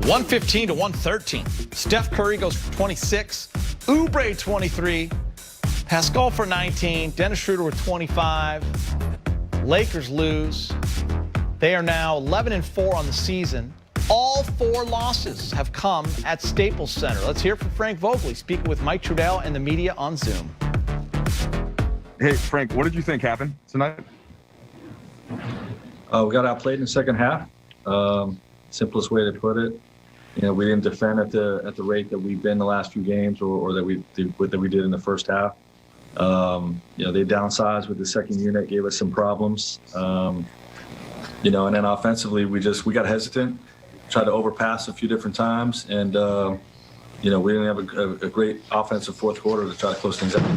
115 to 113. Steph Curry goes for 26. Oubre 23. Pascal for 19. Dennis Schroeder with 25. Lakers lose. They are now 11-4 on the season. All 4 losses have come at Staples Center. Let's hear from Frank Vogel, speaking with Mike Trudell and the media on Zoom. Hey, Frank, what did you think happened tonight? We got outplayed in the second half. Simplest way to put it. You know, we didn't defend at the rate that we've been the last few games, or that we did in the first half. You know, they downsized with the second unit, gave us some problems. You know, and then offensively, we got hesitant, tried to overpass a few different times, and you know, we didn't have a great offensive fourth quarter to try to close things out.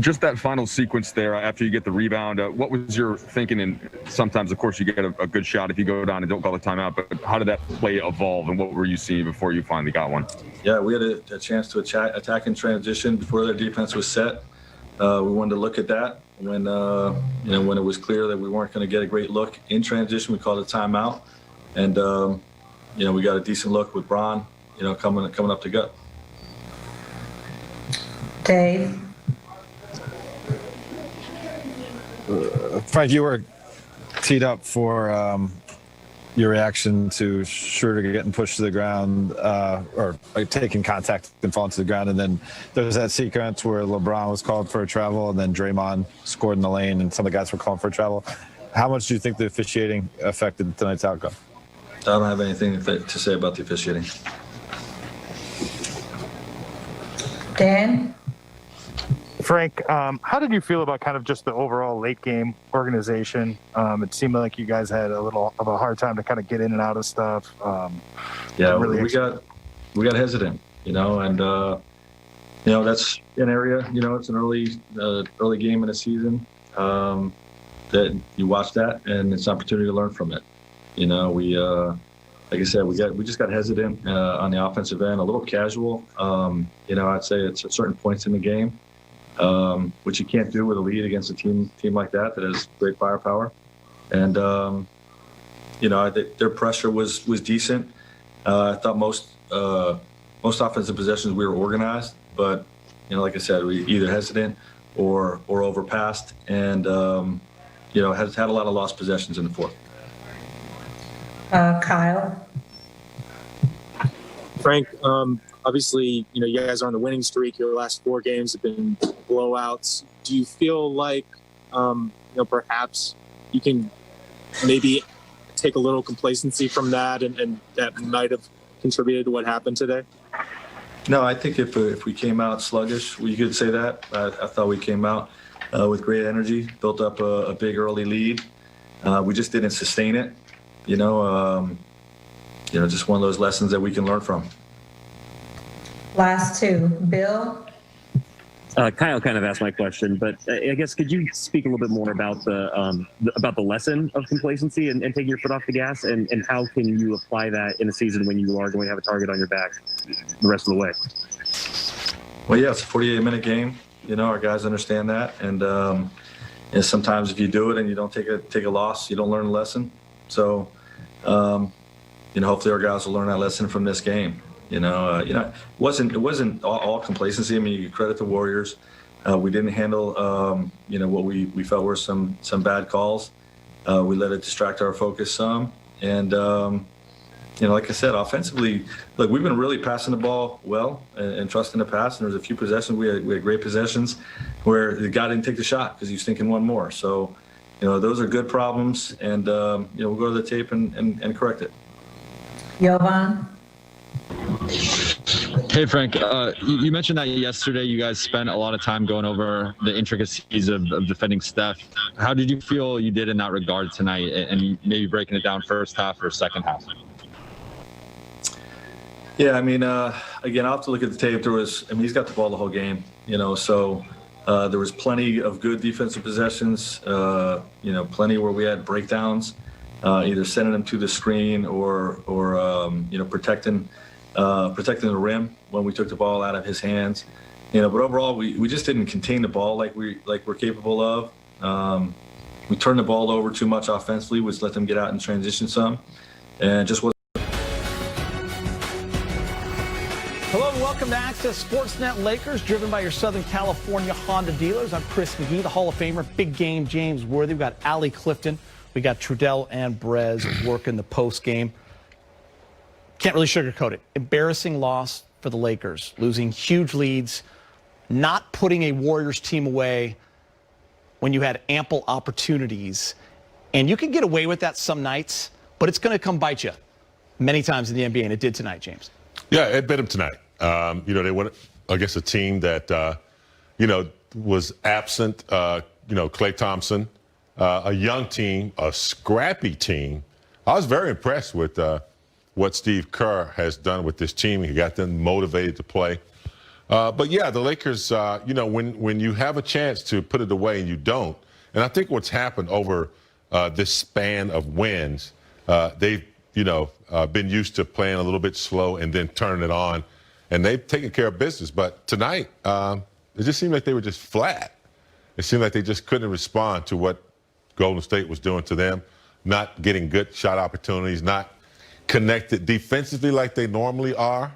Just that final sequence there after you get the rebound, what was your thinking? And sometimes, of course, you get a good shot if you go down and don't call the timeout, but how did that play evolve, and what were you seeing before you finally got one? Yeah, we had a chance to attack in transition before their defense was set. We wanted to look at that. When you know, when it was clear that we weren't going to get a great look in transition, we called a timeout, and you know, we got a decent look with Bron, you know, coming up to gut. Dave. Frank, you were teed up for your reaction to Schroeder getting pushed to the ground, or taking contact and falling to the ground, and then there was that sequence where LeBron was called for a travel, and then Draymond scored in the lane, and some of the guys were calling for a travel. How much do you think the officiating affected tonight's outcome? I don't have anything to say about the officiating. Dan? Frank, how did you feel about kind of just the overall late game organization? It seemed like you guys had a little of a hard time to kind of get in and out of stuff. Yeah, really we got hesitant, you know, and you know, that's an area, you know, it's an early game in the season, that you watch that, and it's an opportunity to learn from it. You know, we like I said, we just got hesitant on the offensive end, a little casual. You know, I'd say it's at certain points in the game, which you can't do with a lead against a team like that has great firepower. And you know, I think their pressure was decent. I thought most offensive possessions we were organized, but you know, like I said, we either hesitant or overpassed, and you know, had a lot of lost possessions in the fourth. Kyle. Frank, obviously, you know, you guys are on the winning streak. Your last 4 games have been blowouts. Do you feel like, you know, perhaps you can maybe take a little complacency from that, and that might have contributed to what happened today? No, I think if we came out sluggish, you could say that. I thought we came out with great energy, built up a big early lead. We just didn't sustain it. You know, just one of those lessons that we can learn from. Last 2. Bill? Kyle kind of asked my question, but I guess could you speak a little bit more about the lesson of complacency and taking your foot off the gas, and how can you apply that in a season when you are going to have a target on your back the rest of the way? Well, yeah, it's a 48-minute game. You know, our guys understand that, and sometimes if you do it and you don't take a loss, you don't learn a lesson. So, you know, hopefully our guys will learn that lesson from this game. You know, it wasn't all complacency. I mean, you credit the Warriors. We didn't handle, you know, what we felt were some bad calls. We let it distract our focus some. And, you know, like I said, offensively, look, we've been really passing the ball well and trusting the pass. And there was a few possessions. We had great possessions where the guy didn't take the shot because he was thinking one more. So, you know, those are good problems. And, you know, we'll go to the tape and correct it. Jovan? Hey, Frank, you mentioned that yesterday you guys spent a lot of time going over the intricacies of defending Steph. How did you feel you did in that regard tonight, and maybe breaking it down first half or second half? Yeah, I mean, again, I'll have to look at the tape. He's got the ball the whole game, you know, so there was plenty of good defensive possessions, you know, plenty where we had breakdowns, either sending them to the screen or you know, protecting the rim when we took the ball out of his hands. You know, but overall, we just didn't contain the ball like we're capable of. We turned the ball over too much offensively, which let them get out and transition some, and just wasn't. Welcome to Access Sportsnet Lakers, driven by your Southern California Honda dealers. I'm Chris McGee, the Hall of Famer. Big game, James Worthy. We've got Allie Clifton. We got Trudell and Brez working the post game. Can't really sugarcoat it. Embarrassing loss for the Lakers, losing huge leads, not putting a Warriors team away when you had ample opportunities. And you can get away with that some nights, but it's going to come bite you many times in the NBA, and it did tonight, James. Yeah, it bit them tonight. They went against a team that, was absent, Klay Thompson, a young team, a scrappy team. I was very impressed with what Steve Kerr has done with this team. He got them motivated to play. But, yeah, the Lakers, when you have a chance to put it away and you don't, and I think what's happened over this span of wins, they've, been used to playing a little bit slow and then turning it on, and they've taken care of business. But tonight, it just seemed like they were just flat. It seemed like they just couldn't respond to what Golden State was doing to them, not getting good shot opportunities, not connected defensively like they normally are.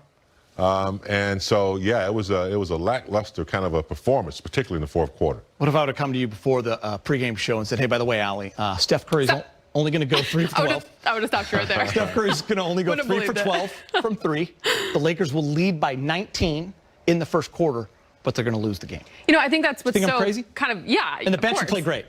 And so, yeah, it was a lackluster kind of a performance, particularly in the fourth quarter. What if I would have come to you before the pregame show and said, hey, by the way, Allie, Steph Curry's only going to go 3 for 12. I would have stopped you right there. Steph Curry's going to only go 3 for 12 from 3. The Lakers will lead by 19 in the first quarter, but they're going to lose the game. I think that's what's I'm crazy? kind of, yeah. And the bench will play great.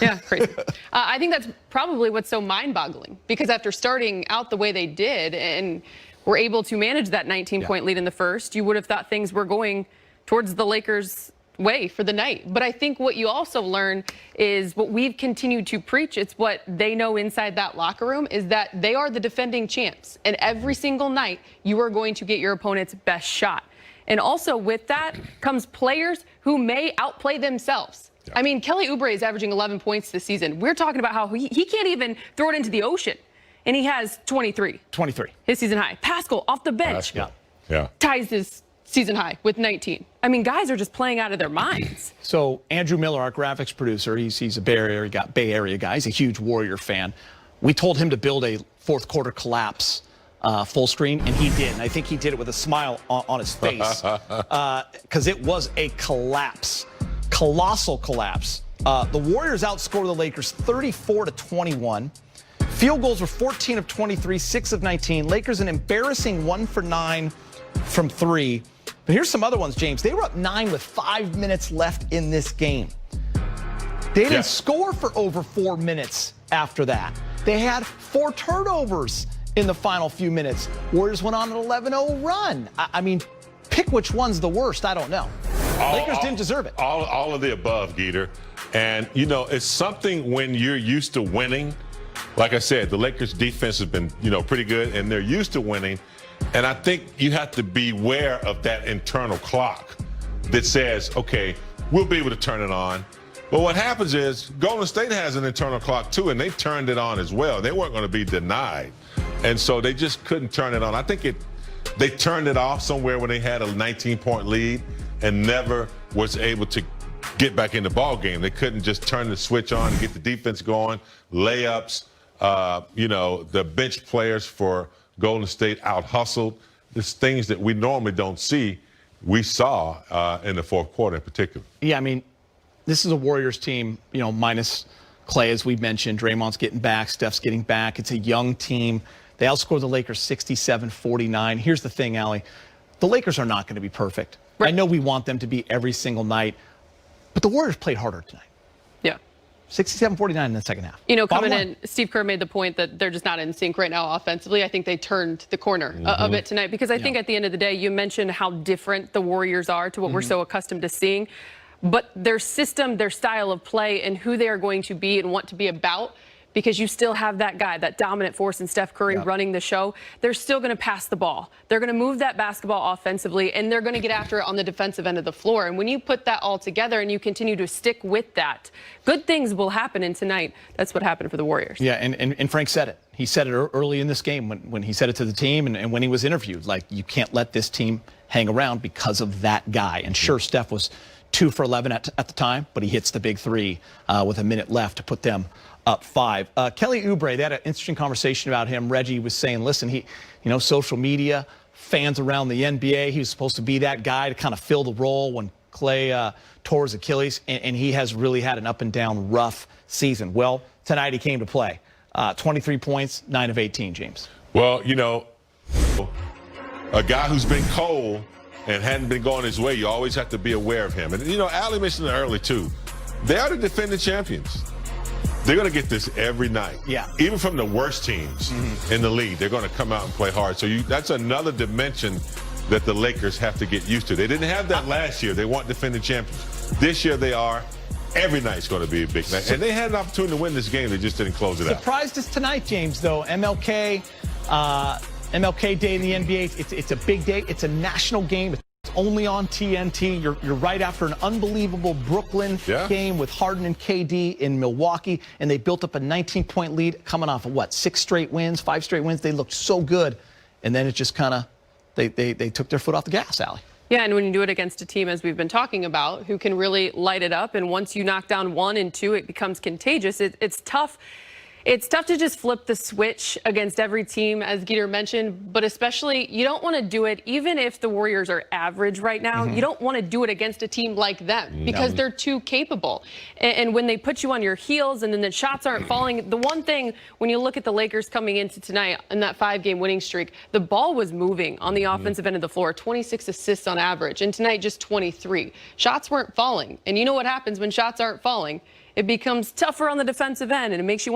Yeah, crazy. I think that's probably what's so mind-boggling, because after starting out the way they did and were able to manage that 19-point lead in the first, you would have thought things were going towards the Lakers' way for the night. But I think what you also learn is what we've continued to preach. It's what they know inside that locker room, is that they are the defending champs. And every single night, you are going to get your opponent's best shot. And also with that comes players who may outplay themselves. Yeah. I mean, Kelly Oubre is averaging 11 points this season. We're talking about how he can't even throw it into the ocean. And he has 23. 23. His season high. Pascal off the bench. Ties his season high with 19. I mean, guys are just playing out of their minds. So Andrew Miller, our graphics producer, he's a Bay Area guy. He's a huge Warrior fan. We told him to build a fourth quarter collapse full screen, and he did. And I think he did it with a smile on his face, because it was a collapse, colossal collapse. The Warriors outscored the Lakers 34-21. Field goals were 14 of 23, 6 of 19. Lakers an embarrassing 1 for 9 from 3. But here's some other ones, James. They were up 9 with 5 minutes left in this game. They didn't score for over 4 minutes after that. They had 4 turnovers in the final few minutes. Warriors went on an 11-0 run. I mean, pick which one's the worst. I don't know. Lakers didn't deserve it. All of the above, Geeter. And, it's something when you're used to winning. Like I said, the Lakers defense has been, pretty good, and they're used to winning. And I think you have to beware of that internal clock that says, okay, we'll be able to turn it on. But what happens is Golden State has an internal clock too, and they turned it on as well. They weren't going to be denied. And so they just couldn't turn it on. I think they turned it off somewhere when they had a 19-point lead and never was able to get back in the ball game. They couldn't just turn the switch on and get the defense going, layups. The bench players for Golden State out-hustled. There's things that we normally don't see. We saw in the fourth quarter in particular. Yeah, I mean, this is a Warriors team, minus Klay, as we mentioned. Draymond's getting back. Steph's getting back. It's a young team. They outscored the Lakers 67-49. Here's the thing, Allie. The Lakers are not going to be perfect. Right. I know we want them to be every single night, but the Warriors played harder tonight. Yeah. 67-49 in the second half. Coming in, Steve Kerr made the point that they're just not in sync right now offensively. I think they turned the corner a bit tonight, because I think at the end of the day, you mentioned how different the Warriors are to what we're so accustomed to seeing. But their system, their style of play, and who they are going to be and want to be about, because you still have that guy, that dominant force in Steph Curry running the show, they're still going to pass the ball. They're going to move that basketball offensively, and they're going to get after it on the defensive end of the floor. And when you put that all together and you continue to stick with that, good things will happen. And tonight, that's what happened for the Warriors. Yeah, and Frank said it. He said it early in this game when he said it to the team and when he was interviewed. Like, you can't let this team hang around because of that guy. And sure, Steph was 2 for 11 at the time, but he hits the big 3 with a minute left to put them up 5. Kelly Oubre, they had an interesting conversation about him. Reggie was saying, listen, social media, fans around the NBA. He was supposed to be that guy to kind of fill the role when Clay tore his Achilles, and he has really had an up and down rough season. Well, tonight he came to play. 23 points, 9 of 18, James. Well, you know, a guy who's been cold and hadn't been going his way, you always have to be aware of him. And, you know, Allie mentioned it early, too. They are the defending champions. They're going to get this every night. Yeah. Even from the worst teams in the league, they're going to come out and play hard. So that's another dimension that the Lakers have to get used to. They didn't have that last year. They weren't defending champions. This year they are. Every night's going to be a big night. And they had an opportunity to win this game. They just didn't close it out. Surprised us tonight, James, though. MLK Day in the NBA. It's a big day. It's a national game. It's only on TNT. You're right after an unbelievable Brooklyn game with Harden and KD in Milwaukee, and they built up a 19-point lead coming off of, 5 straight wins. They looked so good, and then it just kind of they took their foot off the gas, Allie. Yeah, and when you do it against a team, as we've been talking about, who can really light it up, and once you knock down 1 and 2, it becomes contagious. It's tough. It's tough to just flip the switch against every team, as Qtr mentioned, but especially you don't want to do it even if the Warriors are average right now. You don't want to do it against a team like them because they're too capable. And when they put you on your heels and then the shots aren't falling, the one thing when you look at the Lakers coming into tonight in that 5-game winning streak, the ball was moving on the offensive end of the floor, 26 assists on average, and tonight just 23. Shots weren't falling. And you know what happens when shots aren't falling? It becomes tougher on the defensive end, and it makes you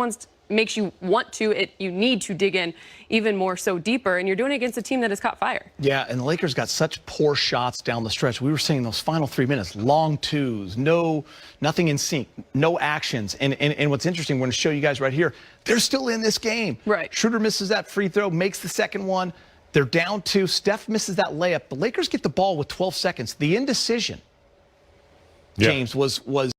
you need to dig in even more so deeper, and you're doing it against a team that has caught fire. Yeah, and the Lakers got such poor shots down the stretch. We were seeing those final 3 minutes, long twos, nothing in sync, no actions. And what's interesting, we're going to show you guys right here, they're still in this game. Right. Schroeder misses that free throw, makes the second one. They're down 2. Steph misses that layup. The Lakers get the ball with 12 seconds. The indecision, James, was